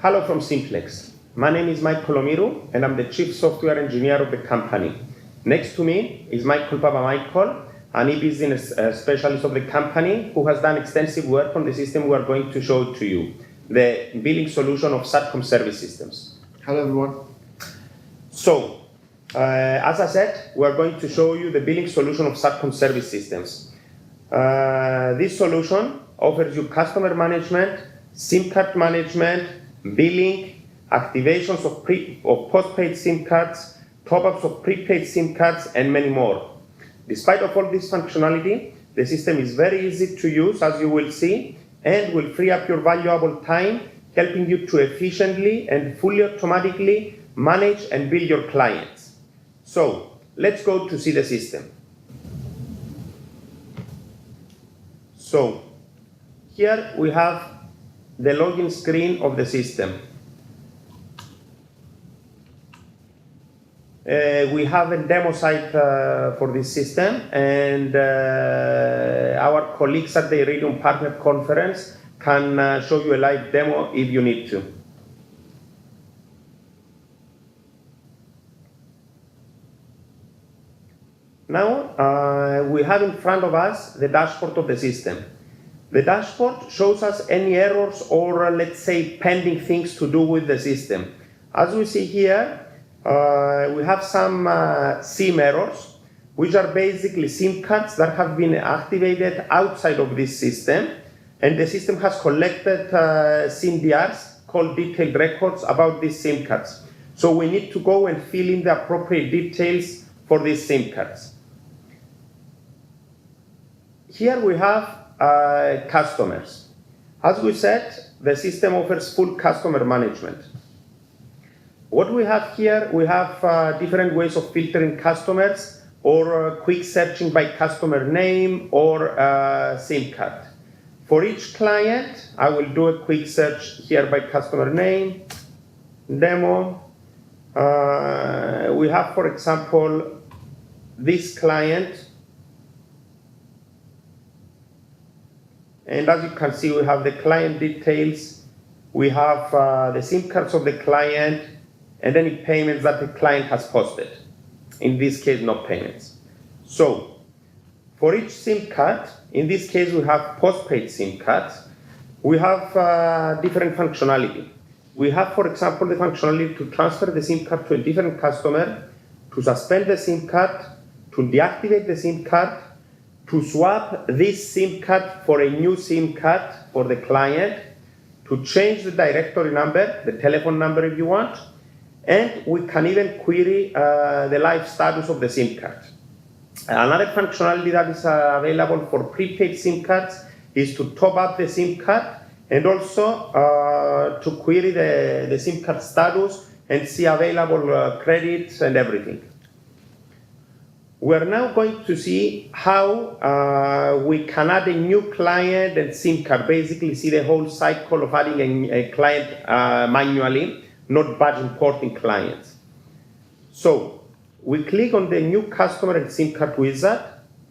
Hello from Simplex. My name is Mike Kolomiru, and I'm the Chief Software Engineer of the company. Next to me is Michael Papamichael, an e-business specialist of the company who has done extensive work on the system we are going to show to you, the billing solution of SATCOM Service Systems. Hello, everyone. So, as I said, we are going to show you the billing solution of SATCOM Service Systems. This solution offers you customer management, SIM card management, billing, activations of postpaid SIM cards, top-ups of prepaid SIM cards, and many more. Despite of all this functionality, the system is very easy to use, as you will see, and will free up your valuable time, helping you to efficiently and fully automatically manage and bill your clients. So, let's go to see the system. So, here we have the login screen of the system. We have a demo site for this system, and our colleagues at the Iridium Partner Conference can show you a live demo if you need to. Now, we have in front of us the dashboard of the system. The dashboard shows us any errors or, let's say, pending things to do with the system. As we see here, we have some SIM errors, which are basically SIM cards that have been activated outside of this system, and the system has collected SIM DRs called detailed records about these SIM cards. So we need to go and fill in the appropriate details for these SIM cards. Here we have customers. As we said, the system offers full customer management. What we have here, we have different ways of filtering customers, or quick searching by customer name or SIM card. For each client, I will do a quick search here by customer name, demo. We have, for example, this client. And as you can see, we have the client details, we have the SIM cards of the client, and any payments that the client has posted. In this case, no payments. So, for each SIM card, in this case we have postpaid SIM cards, we have different functionality. We have, for example, the functionality to transfer the SIM card to a different customer, to suspend the SIM card, to deactivate the SIM card, to swap this SIM card for a new SIM card for the client, to change the directory number, the telephone number if you want, and we can even query the live status of the SIM card. Another functionality that is available for prepaid SIM cards is to top up the SIM card and also to query the SIM card status and see available credits and everything. We're now going to see how we can add a new client and SIM card, basically see the whole cycle of adding a client manually, not batch importing clients. So we click on the new customer and SIM card wizard,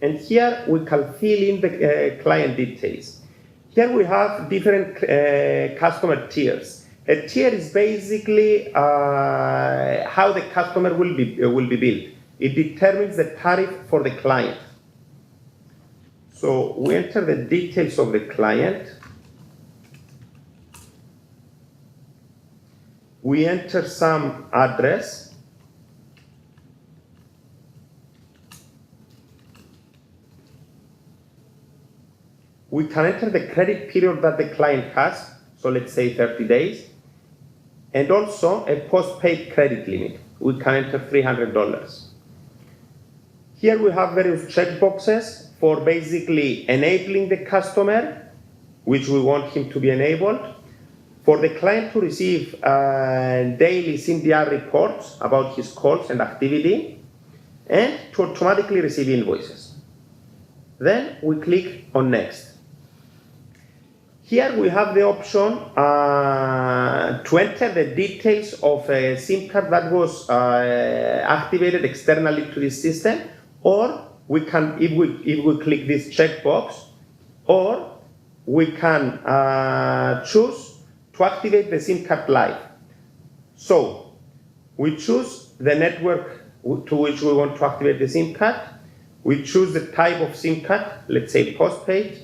and here we can fill in the client details. Here we have different customer tiers. A tier is basically how the customer will be billed. It determines the tariff for the client. So we enter the details of the client. We enter some address. We can enter the credit period that the client has, so let's say 30 days, and also a postpaid credit limit. We can enter $300. Here we have various checkboxes for basically enabling the customer, which we want him to be enabled, for the client to receive daily SIM-DR reports about his calls and activity, and to automatically receive invoices. Then we click on Next. Here we have the option to enter the details of a SIM card that was activated externally to this system, or we can, if we click this checkbox, or we can choose to activate the SIM card live. So we choose the network to which we want to activate the SIM card. We choose the type of SIM card, let's say postpaid.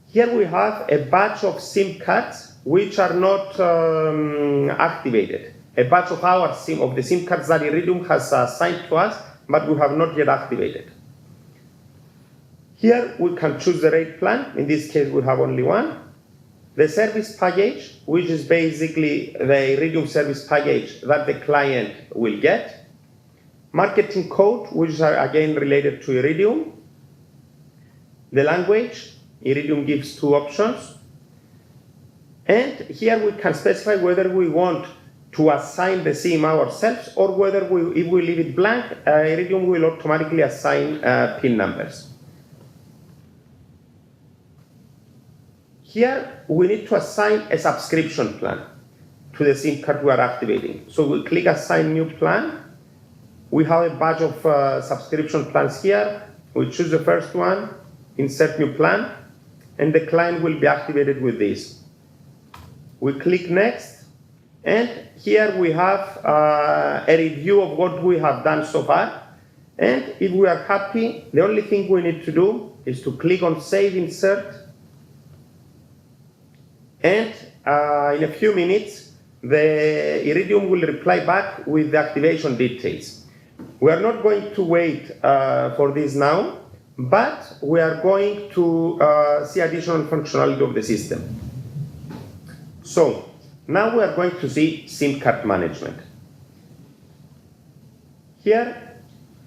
Here we have a batch of SIM cards which are not activated. A batch of the SIM cards that Iridium has assigned to us, but we have not yet activated. Here we can choose the rate plan. In this case, we have only one. The service package, which is basically the Iridium service package that the client will get. Marketing code, which is again related to Iridium. The language, Iridium gives two options. And here we can specify whether we want to assign the SIM ourselves or whether if we leave it blank, Iridium will automatically assign PIN numbers. Here we need to assign a subscription plan to the SIM card we are activating. So we click Assign New Plan. We have a batch of subscription plans here. We choose the first one, Insert New Plan, and the client will be activated with this. We click Next, and here we have a review of what we have done so far. And if we are happy, the only thing we need to do is to click on Save Insert. And in a few minutes, the Iridium will reply back with the activation details. We are not going to wait for this now, but we are going to see additional functionality of the system. So now we are going to see SIM card management. Here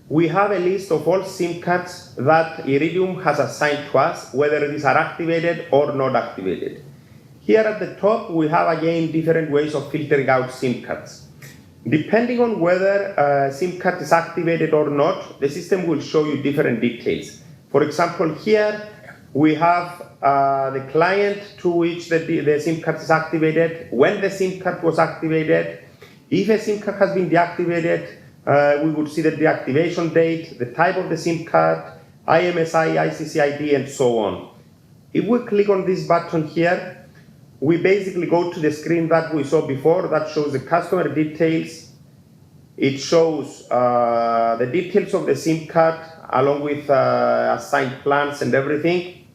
we have a list of all SIM cards that Iridium has assigned to us, whether these are activated or not activated. Here at the top, we have again different ways of filtering out SIM cards. Depending on whether a SIM card is activated or not, the system will show you different details. For example, here we have the client to which the SIM card is activated, when the SIM card was activated. If a SIM card has been deactivated, we would see the deactivation date, the type of the SIM card, IMSI, ICC-ID, and so on. If we click on this button here, we basically go to the screen that we saw before that shows the customer details. It shows the details of the SIM card along with assigned plans and everything.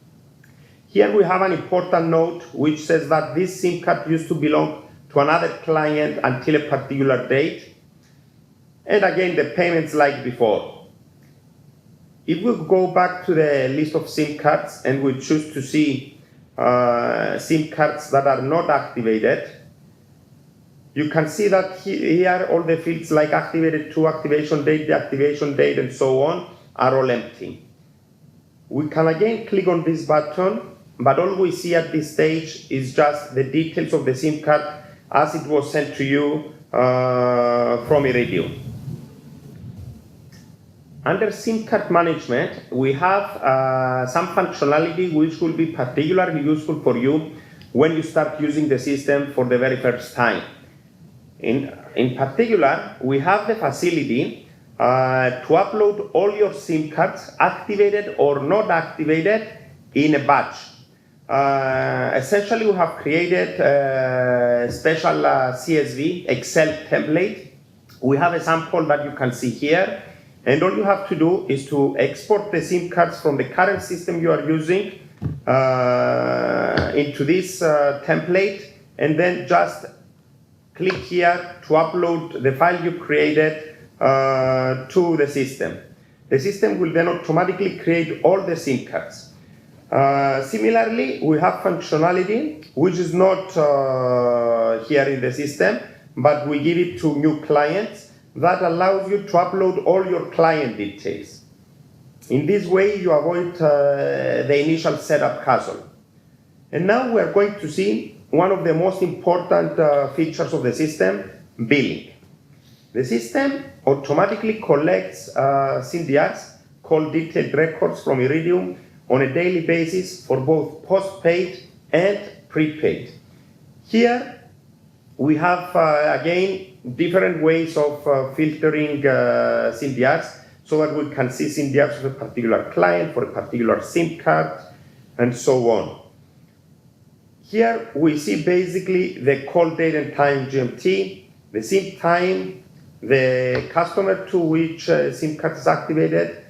Here we have an important note which says that this SIM card used to belong to another client until a particular date. And again, the payments like before. If we go back to the list of SIM cards and we choose to see SIM cards that are not activated, you can see that here all the fields like activated to, activation date, deactivation date, and so on are all empty. We can again click on this button, but all we see at this stage is just the details of the SIM card as it was sent to you from Iridium. Under SIM card management, we have some functionality which will be particularly useful for you when you start using the system for the very first time. In particular, we have the facility to upload all your SIM cards, activated or not activated, in a batch. Essentially, we have created a special CSV Excel template. We have a sample that you can see here. And all you have to do is to export the SIM cards from the current system you are using into this template, and then just click here to upload the file you created to the system. The system will then automatically create all the SIM cards. Similarly, we have functionality which is not here in the system, but we give it to new clients that allows you to upload all your client details. In this way, you avoid the initial setup hassle. And now we are going to see one of the most important features of the system, billing. The system automatically collects CDRs, called detailed records, from Iridium on a daily basis for both postpaid and prepaid. Here we have, again, different ways of filtering CDRs so that we can see CDRs of a particular client for a particular SIM card and so on. Here we see basically the call date and time GMT, the SIM time, the customer to which SIM card is activated,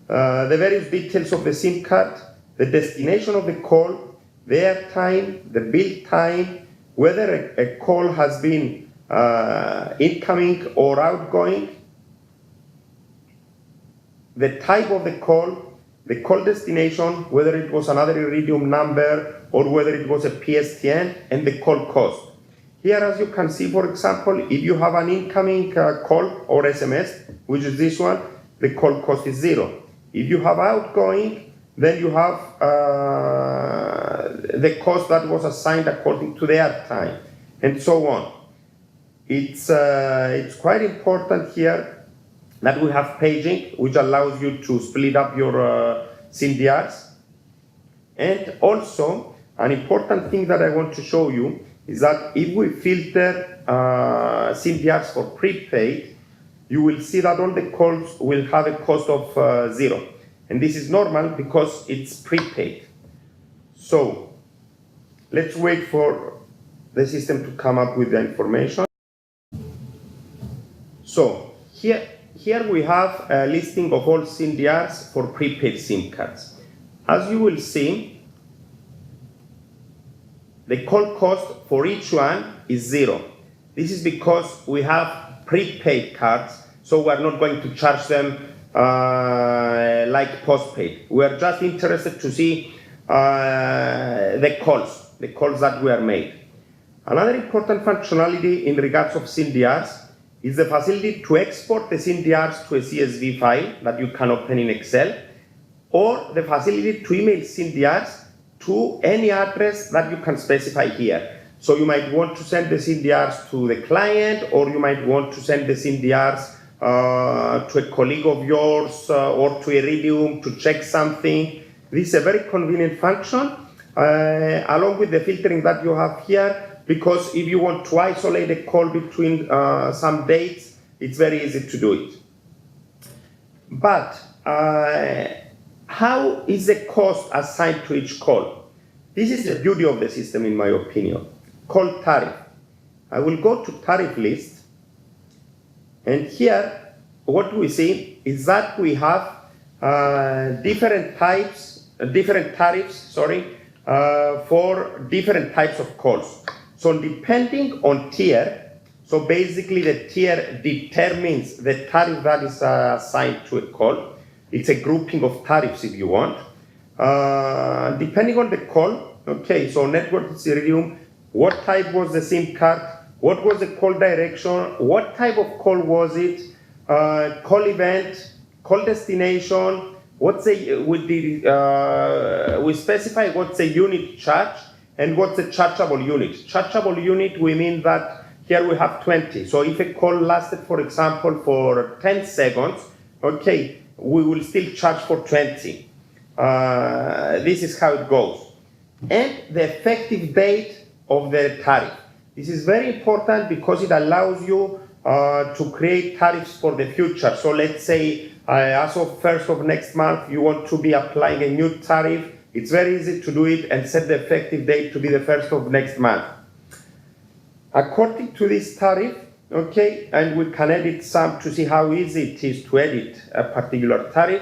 the various details of the SIM card, the destination of the call, the airtime, the bill time, whether a call has been incoming or outgoing, the type of the call destination, whether it was another Iridium number or whether it was a PSTN, and the call cost. Here, as you can see, for example, if you have an incoming call or SMS, which is this one, the call cost is 0. If you have outgoing, then you have the cost that was assigned according to the airtime, and so on. It's quite important here that we have paging, which allows you to split up your SIM-DRs. And also, an important thing that I want to show you is that if we filter SIM-DRs for prepaid, you will see that all the calls will have a cost of 0. And this is normal because it's prepaid. So let's wait for the system to come up with the information. So here we have a listing of all SIM-DRs for prepaid SIM cards. As you will see, the call cost for each one is 0. This is because we have prepaid cards, so we are not going to charge them like postpaid. We are just interested to see the calls that were made. Another important functionality in regards of SIM-DRs is the facility to export the SIM-DRs to a CSV file that you can open in Excel, or the facility to email SIM-DRs to any address that you can specify here. So you might want to send the SIM-DRs to the client, or you might want to send the SIM-DRs to a colleague of yours or to Iridium to check something. This is a very convenient function, along with the filtering that you have here, because if you want to isolate a call between some dates, it's very easy to do it. But how is the cost assigned to each call? This is the beauty of the system, in my opinion. Call tariff. I will go to tariff list, and here what we see is that we have different tariffs, for different types of calls. So depending on tier, so basically the tier determines the tariff that is assigned to a call. It's a grouping of tariffs if you want. Depending on the call, okay, so network is Iridium, what type was the SIM card, what was the call direction, what type of call was it, call event, call destination, what's the, we specify what's the unit charge, and what's the chargeable unit. Chargeable unit, we mean that here we have 20. So if a call lasted, for example, for 10 seconds, okay, we will still charge for 20. This is how it goes. And the effective date of the tariff. This is very important because it allows you to create tariffs for the future. So let's say as of 1st of next month, you want to be applying a new tariff. It's very easy to do it and set the effective date to be the 1st of next month. According to this tariff, okay, and we can edit some to see how easy it is to edit a particular tariff.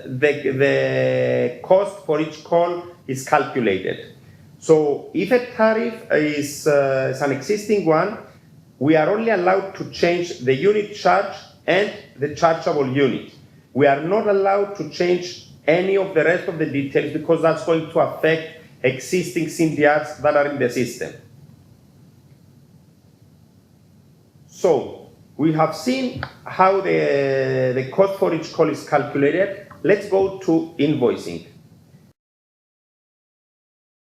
The cost for each call is calculated. So if a tariff is an existing one, we are only allowed to change the unit charge and the chargeable unit. We are not allowed to change any of the rest of the details because that's going to affect existing SIM-DRs that are in the system. So we have seen how the cost for each call is calculated. Let's go to invoicing.